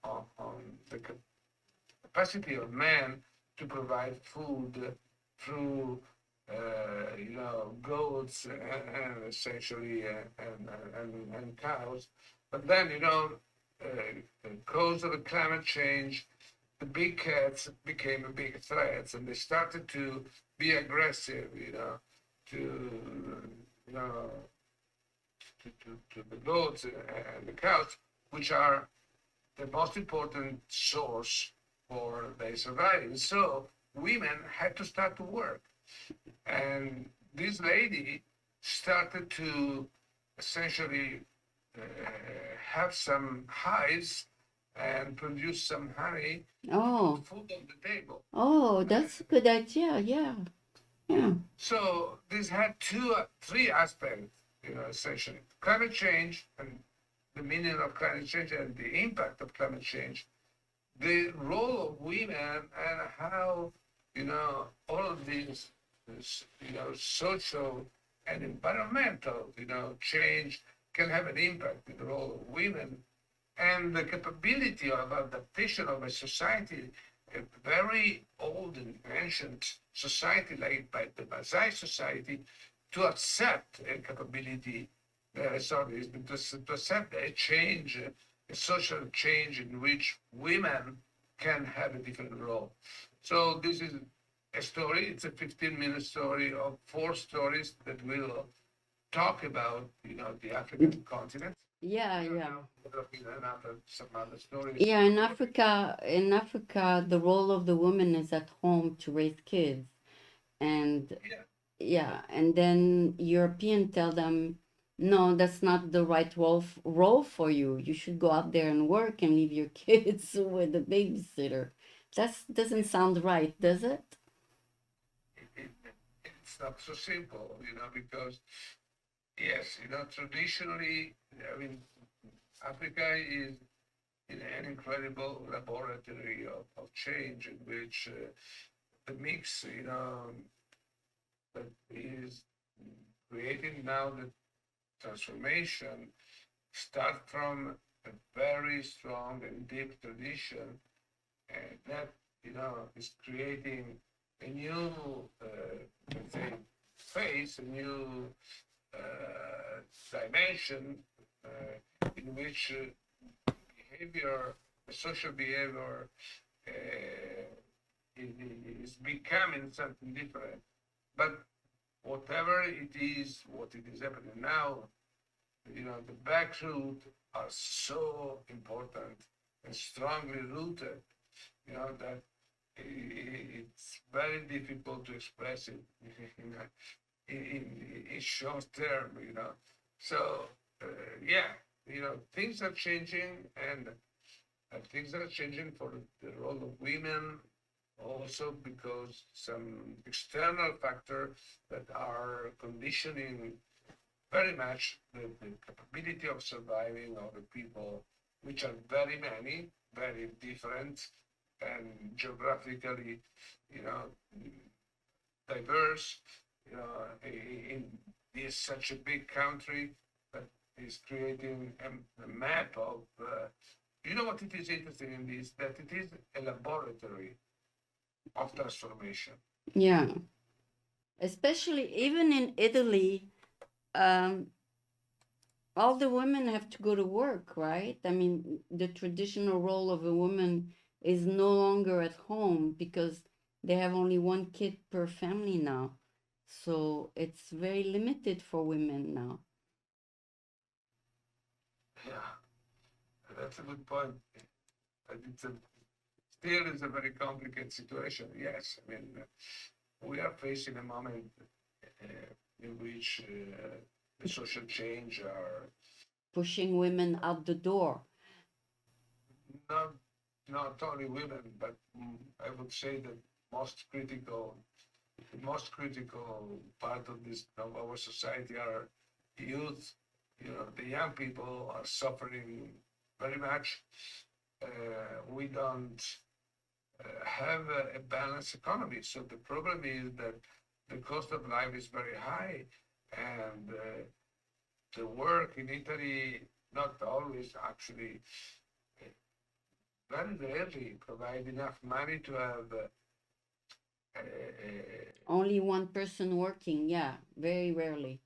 [SPEAKER 2] on the capacity of man to provide food through goats and essentially and cows. But then because of the climate change, the big cats became a big threat, and they started to be aggressive. To you know to the goats and the cows, which are the most important source for their surviving. So women had to start to work. And this lady started to essentially uh, have some hives and produce some honey to put
[SPEAKER 1] Oh,
[SPEAKER 2] food on the table.
[SPEAKER 1] oh,
[SPEAKER 2] And
[SPEAKER 1] that's a good idea. Yeah, yeah.
[SPEAKER 2] so this had three aspects, essentially climate change and the meaning of climate change and the impact of climate change, the role of women and how, all of these, social and environmental, change can have an impact in the role of women and the capability of adaptation of a society, a very old and ancient society like by the Maasai society, to accept a capability, to accept a change, a social change in which women can have a different role. So this is a story. It's a 15-minute story of four stories that will talk about, the African continent.
[SPEAKER 1] Yeah,
[SPEAKER 2] I don't
[SPEAKER 1] yeah.
[SPEAKER 2] know whether some other stories.
[SPEAKER 1] Yeah, in Africa, the role of the woman is at home to raise kids. And
[SPEAKER 2] Yeah,
[SPEAKER 1] yeah, and then European tell them, no, that's not the right role for you. You should go out there and work and leave your kids with a babysitter. That doesn't sound right, does it?
[SPEAKER 2] it, it's not so simple, because yes, traditionally, I mean, Africa is in an incredible laboratory of change in which the mix, that is creating now the transformation start from a very strong and deep tradition and that is creating a new, let's say, phase, a new dimension in which behavior, social behavior, uh, is becoming something different. But whatever it is, what it is happening now, the back root are so important and strongly rooted, that it's very difficult to express it in short term, So, yeah, things are changing and things are changing for the role of women also because some external factors that are conditioning very much the capability of surviving of the people, which are very many, very different, and geographically, you know, diverse. In this such a big country that is creating a map of. What it is interesting in this that it is a laboratory of transformation.
[SPEAKER 1] Yeah. Especially even in Italy, um, all the women have to go to work, right? I mean, the traditional role of a woman is no longer at home because they have only one kid per family now. So it's very limited for women now.
[SPEAKER 2] Yeah, that's a good point. But it's a still is a very complicated situation. Yes, I mean we are facing a moment in which the social change are
[SPEAKER 1] Pushing women out the door.
[SPEAKER 2] not not only women, but I would say that most critical, the most critical part of this of our society are youth. The young people are suffering very much. We don't have a balanced economy. So the problem is that the cost of life is very high, and the work in Italy not always actually very rarely provide enough money to have uh,
[SPEAKER 1] Only one person working, yeah, very rarely.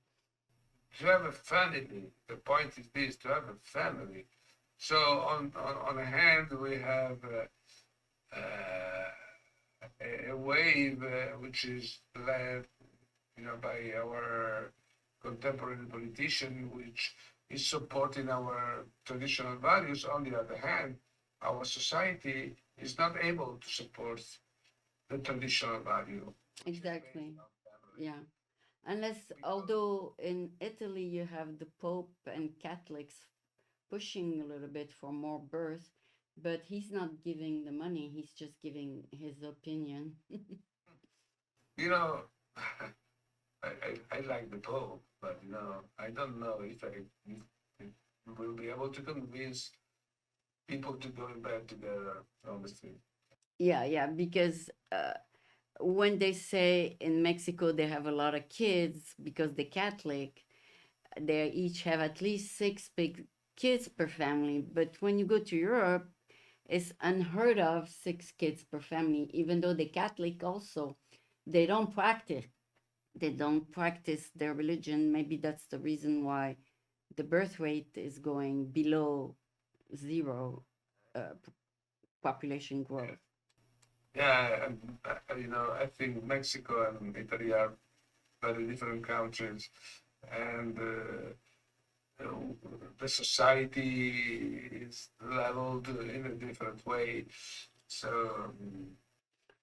[SPEAKER 2] a family. The point is this: to have a family. So on the hand, we have a wave which is led, by our contemporary politician, which is supporting our traditional values. On the other hand, our society is not able to support the traditional value, which is based
[SPEAKER 1] Exactly.
[SPEAKER 2] on family.
[SPEAKER 1] Yeah. Unless,
[SPEAKER 2] Because
[SPEAKER 1] although in Italy you have the Pope and Catholics pushing a little bit for more birth, but he's not giving the money, he's just giving his opinion.
[SPEAKER 2] you know, I like the Pope, but I don't know if we will be able to convince people to go in bed together. Honestly,
[SPEAKER 1] Yeah, yeah, because when they say in Mexico they have a lot of kids because they're Catholic, they each have at least six big kids per family. But when you go to Europe, it's unheard of 6 kids per family, even though they're Catholic also. They don't practice. They don't practice their religion. Maybe that's the reason why the birth rate is going below zero population growth.
[SPEAKER 2] yeah, and I think Mexico and Italy are very different countries, and the society is leveled in a different way. So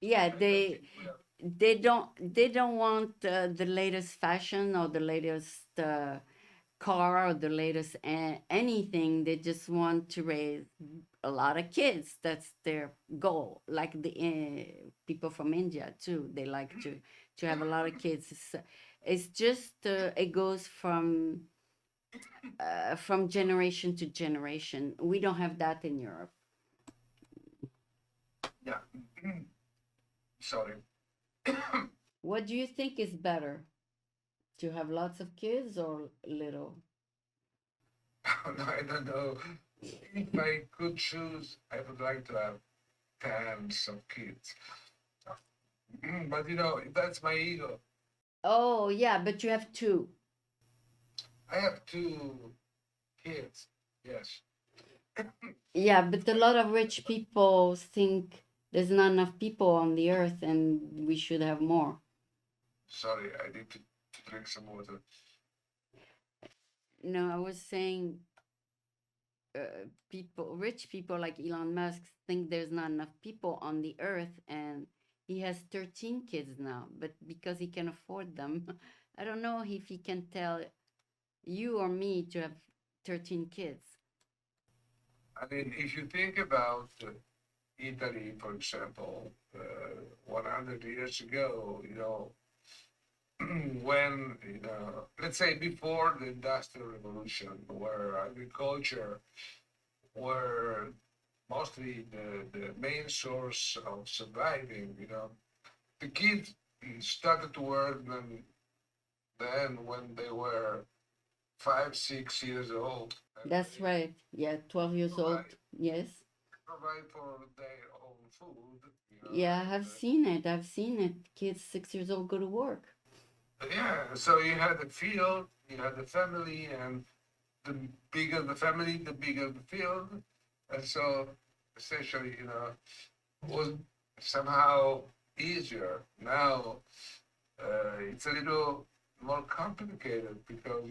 [SPEAKER 1] Yeah,
[SPEAKER 2] I don't think we are.
[SPEAKER 1] they don't want the latest fashion or the latest car or the latest anything. They just want to raise a lot of kids. That's their goal. Like the people from India too, they like to have a lot of kids. It's just it goes from generation to generation. We don't have that in Europe.
[SPEAKER 2] Yeah, sorry.
[SPEAKER 1] What do you think is better, to have lots of kids or little?
[SPEAKER 2] I don't know. If I could choose, I would like to have tens of kids. But that's my ego.
[SPEAKER 1] Oh yeah, but you have two.
[SPEAKER 2] I have two kids. Yes.
[SPEAKER 1] Yeah, but a lot of rich people think there's not enough people on the earth and we should have more.
[SPEAKER 2] Sorry, I need to drink some water.
[SPEAKER 1] No, I was saying rich people like Elon Musk think there's not enough people on the earth, and he has 13 kids now, but because he can afford them, I don't know if he can tell you or me to have 13 kids.
[SPEAKER 2] I mean, if you think about Italy, for example, 100 years ago, when, let's say before the Industrial Revolution, where agriculture were mostly the main source of surviving, the kids started to work then when they were 5, 6 years old, and
[SPEAKER 1] That's right. Yeah, 12 years
[SPEAKER 2] provide
[SPEAKER 1] old. Yes.
[SPEAKER 2] provide for their own food,
[SPEAKER 1] Yeah,
[SPEAKER 2] and
[SPEAKER 1] I've seen it. I've seen it. Kids 6 years old go to work.
[SPEAKER 2] yeah. So you had the field, you had the family, and the bigger the family, the bigger the field, and so essentially, was somehow easier. Now it's a little more complicated because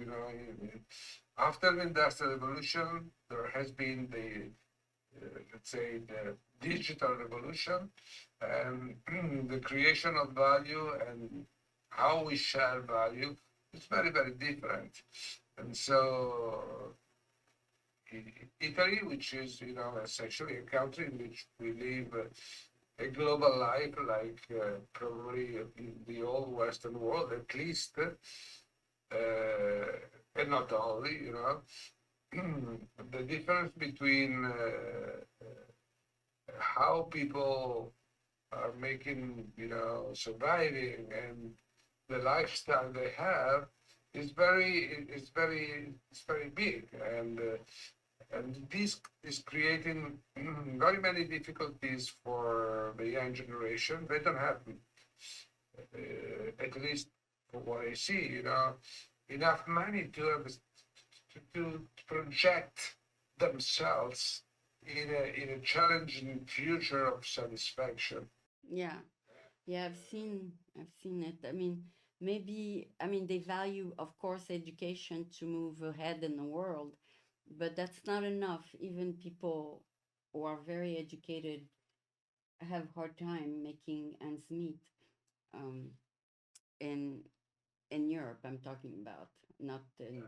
[SPEAKER 2] after the industrial revolution, there has been let's say the digital revolution and the creation of value and how we share value is very very different. And so Italy, which is essentially a country in which we live a global life, like probably in the old Western world at least, and not only, the difference between how people are making, surviving and the lifestyle they have is very big, and this is creating very many difficulties for the young generation. They don't have, at least for what I see, enough money to project themselves in a challenging future of satisfaction.
[SPEAKER 1] Yeah. Yeah, I've seen it. I mean, maybe, I mean, they value, of course, education to move ahead in the world, but that's not enough. Even people who are very educated have hard time making ends meet. Um, in Europe, I'm talking about, not in.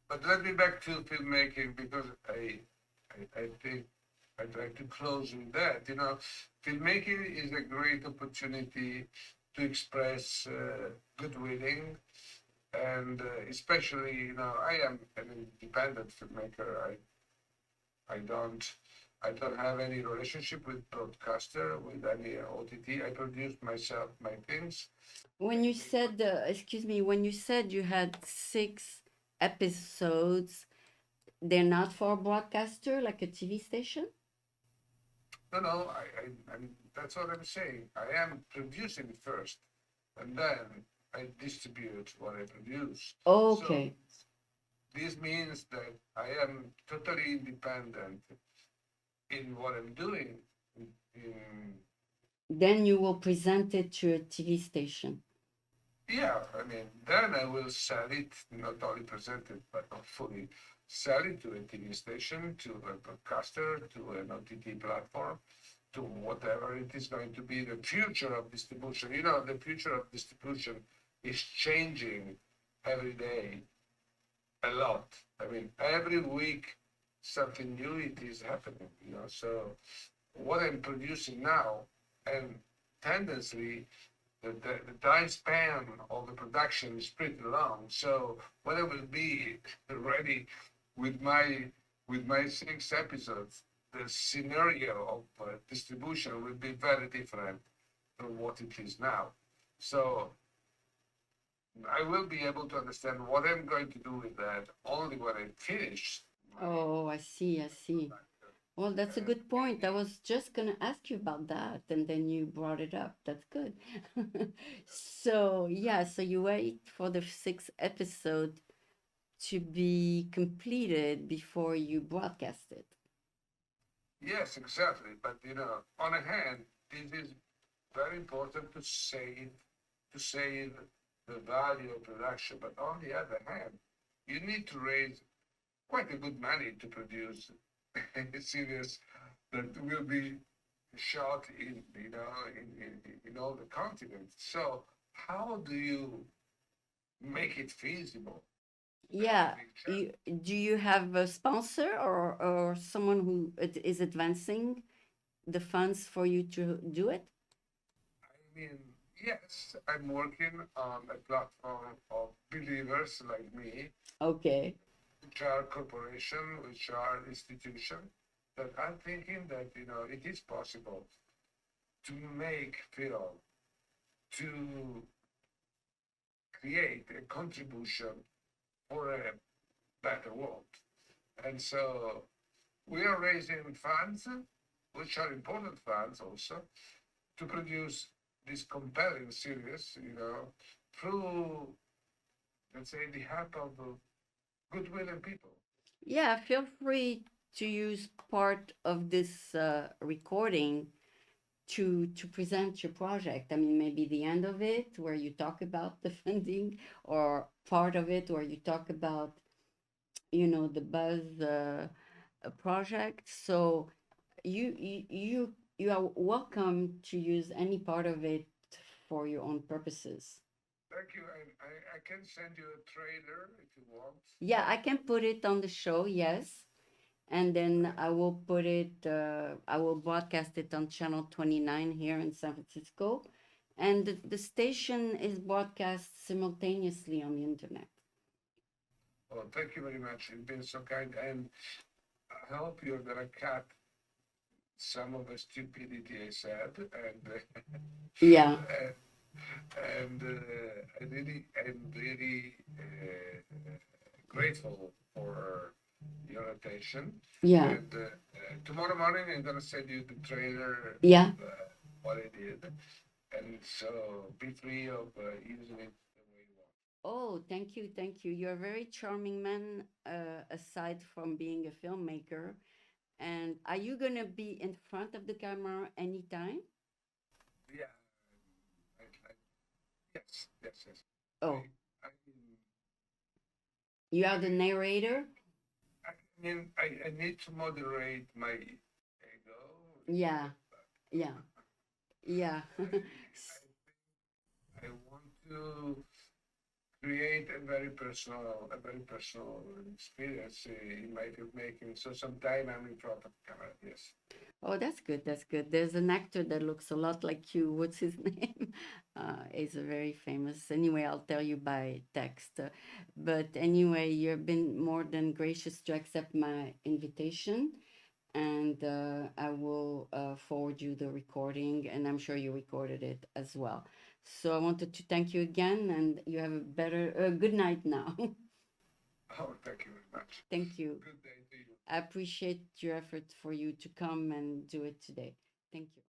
[SPEAKER 2] But let me back to filmmaking because I think I'd like to close with that. You know, filmmaking is a great opportunity to express good willing, and especially, you know, I am an independent filmmaker. I don't I don't have any relationship with broadcaster, with any OTT. I produce myself my things.
[SPEAKER 1] When you said, excuse me, when you said you had 6 episodes, they're not for a broadcaster, like a TV station?
[SPEAKER 2] No, no, that's what I'm saying. I am producing first, and then I distribute what I produce. So
[SPEAKER 1] Okay.
[SPEAKER 2] this means that I am totally independent in what I'm doing. In
[SPEAKER 1] Then you will present it to a TV station.
[SPEAKER 2] Yeah, I mean, then I will sell it, not only present it, but hopefully sell it to a TV station, to a broadcaster, to an OTT platform, to whatever it is going to be the future of distribution. You know, the future of distribution is changing every day a lot. I mean, every week something new it is happening, you know. So what I'm producing now and tendency the time span of the production is pretty long. So when I will be ready with my 6 episodes, the scenario of distribution will be very different from what it is now. So I will be able to understand what I'm going to do with that only when I finish my
[SPEAKER 1] Oh, I see, I see.
[SPEAKER 2] production.
[SPEAKER 1] Well, that's a
[SPEAKER 2] And
[SPEAKER 1] good point. I was just gonna ask you about that, and then you brought it up. That's good. So, yeah, so you wait for the 6 episode to be completed before you broadcast it.
[SPEAKER 2] yes, exactly. But you know, on a hand, this is very important to save the value of production. But on the other hand, you need to raise quite a good money to produce a series that will be shot in in all the continents. So how do you make it feasible? That's a
[SPEAKER 1] Yeah,
[SPEAKER 2] big challenge.
[SPEAKER 1] do you have a sponsor or someone who is advancing the funds for you to do it?
[SPEAKER 2] I mean, yes, I'm working on a platform of believers like me,
[SPEAKER 1] Okay.
[SPEAKER 2] which are corporation, which are institution, that I'm thinking that you know it is possible to make film, to create a contribution for a better world. And so we are raising funds, which are important funds also, to produce this compelling series, you know, through, let's say, the help of goodwill and people.
[SPEAKER 1] Yeah, feel free to use part of this recording to present your project. I mean, maybe the end of it where you talk about the funding, or part of it where you talk about, the buzz project. So you are welcome to use any part of it for your own purposes.
[SPEAKER 2] Thank you. And I can send you a trailer if you want.
[SPEAKER 1] Yeah, I can put it on the show, yes. And then
[SPEAKER 2] Great.
[SPEAKER 1] I will broadcast it on channel 29 here in San Francisco. And the station is broadcast simultaneously on the internet.
[SPEAKER 2] Well, thank you very much. You've been so kind. And I hope you're going to cut some of the stupidity I said.
[SPEAKER 1] Yeah,
[SPEAKER 2] And I'm really grateful for your attention.
[SPEAKER 1] yeah,
[SPEAKER 2] And tomorrow morning, I'm gonna send you the trailer
[SPEAKER 1] yeah.
[SPEAKER 2] of what I did, and so be free of using it the way you want.
[SPEAKER 1] Oh, thank you, thank you. You're a very charming man, aside from being a filmmaker. And are you gonna be in front of the camera anytime?
[SPEAKER 2] Yeah, I, yes, yes, yes.
[SPEAKER 1] Oh,
[SPEAKER 2] I mean,
[SPEAKER 1] you are
[SPEAKER 2] I
[SPEAKER 1] the
[SPEAKER 2] mean,
[SPEAKER 1] narrator?
[SPEAKER 2] I need to moderate my ego, let's say,
[SPEAKER 1] Yeah,
[SPEAKER 2] but
[SPEAKER 1] yeah. Yeah.
[SPEAKER 2] I want to create a very personal experience in my filmmaking. So sometime I'm in front of camera. Yes.
[SPEAKER 1] Oh, that's good. That's good. There's an actor that looks a lot like you. What's his name? He's a very famous. Anyway, I'll tell you by text. But anyway, you've been more than gracious to accept my invitation, and I will forward you the recording, and I'm sure you recorded it as well. So I wanted to thank you again, and you have a better, good night now.
[SPEAKER 2] Oh, thank you very much.
[SPEAKER 1] Thank you.
[SPEAKER 2] Good day to you.
[SPEAKER 1] I appreciate your effort for you to come and do it today. Thank you.